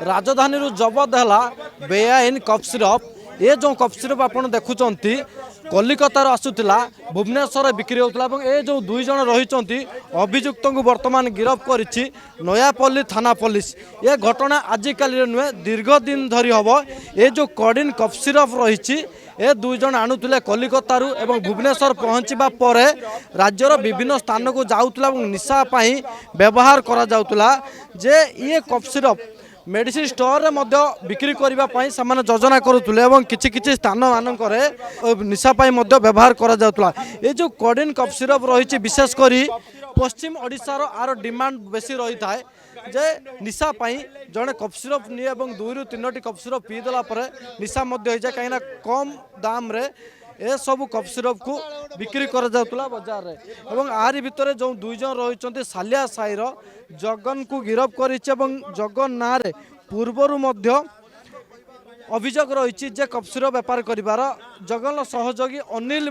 राजधानी जबत है बेआईन cough syrup. ये जो कफ सिरप आप देखुंत कलिकतार आसूला भुवनेश्वर बिक्री होता है। जो दुई जन रही अभियुक्त को बर्तमान गिरफ्त कर नयापल्ली थाना पुलिस। ये घटना आजिकल नुहे दीर्घ दिन धरी हम। ये जो कड़िन कफ सिरप रही ए दुई जन आणुले कलिकतारू एवं भुवनेश्वर पहुँचवा पर राज्यर विभिन्न स्थान को जाऊला निशापाई व्यवहार करा जाउतला। जे ये कफ सिरप मेडिसिन स्टोर में बिक्री करने से योजना करुले किछि किछि स्थान मानक निशापाई व्यवहार करा जाउतला। ये जो कड़िन कफ सिरप रही विशेषकर पश्चिम ओडिशार आर डिमांड बेसी रही थाए जे निशा पाई जड़े कफ सिरप निए और 2 ରୁ 3ଟି कफ सिरप पीदेला निशा जाए कहीं कम दाम रे ए सब कफ सिरप को बिक्री कर जाउतला बाजार रे। एवं आरी भितर जो दुई जन रही सालिया साईर जगन को गिरफ्त कर जगन ना रे पूर्वर अभियोग रही जे कफ सिरप बेपार कर जगन सहयोगी अनिल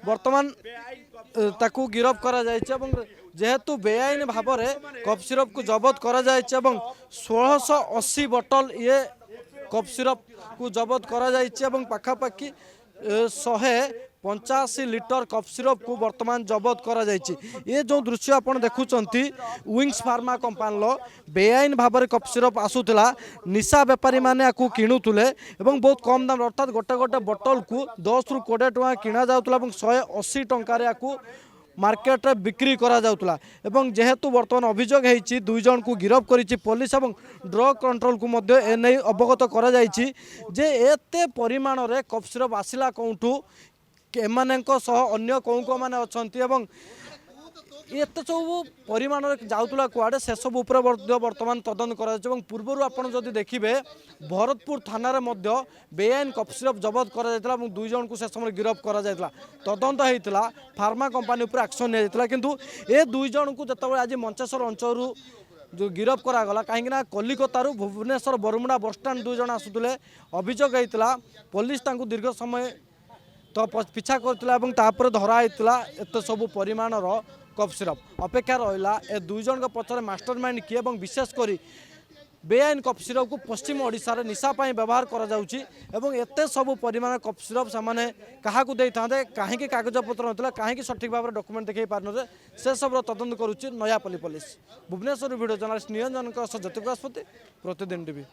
वर्तमान ताकू गिरफ्त करा जायछि। जेहेतु बेआईन भाव में कफ सिरप को जबत करा जायछि 1680 बोतल ये कफ सिरप को जबत करा जायछि पाखापाखि 185 लिटर कफ सिरप को वर्तमान जबत करा जायछि। ये जो दृश्य आप देखुंत विंग्स फार्मा कंपानी बेआईन भाव में कफ सिरप आसूला निशा बेपारी मैंने किणुले बहुत कम दाम अर्थात गोटे गोटे बोतल को 10 ରୁ 20 टଙ୍କା किणा जाउतला 180 टंका मार्केट रे बिक्री करा जाउतला। एवं जेहेतु वर्तमान अभियोग होती दुई जन को गिरफ्त करिछि पुलिस और ड्रग कंट्रोल को मध्य एने अवगत करा जायछि जे एते परिमाण रे कफ सिरप आसिला कौटू एमानंको सह अन्य कौन को माने अछंती एवं एत सब परिमाण जाऊला कुआड़े से सब वर्तमान तदंत कर पूर्वर आपड़ जदि देखिए भरतपुर थाना बेआईन कफ सिरप जबत कर दुई जन को से समय गिरफ्त कर तदंत होता फार्मा कंपानी उपर एक्शन निया किंतु ए दुई जन को जो आज मंचेश्वर अंचल जो गिरफ्त करागला कहीं कलिकतारू भुवनेश्वर बरमुड़ा बसस्टाण दुई जन आसुले अभियोग होता पुलिस दीर्घ समय तो पिछा कर धराइला एत सब परिमाणर कफ सिरप अपेक्षा रहा ए दुई जन पचर मास्टरमाइंड किए विशेषकर बेआईन कफ सिरप को पश्चिम ओडिशा रे निशापाई व्यवहार करा जाउची एवं एते सब परिमाण कफ सिरप सामाने कहा देते कहीं कागजपत्र ना कहीं सठिक भाव में डॉक्यूमेंट देखा पारे से सब तदंत करुच्ची Nayapalli police. Bhubaneswar video journalist Niranjan Jyoti Prakash Pratidin TV.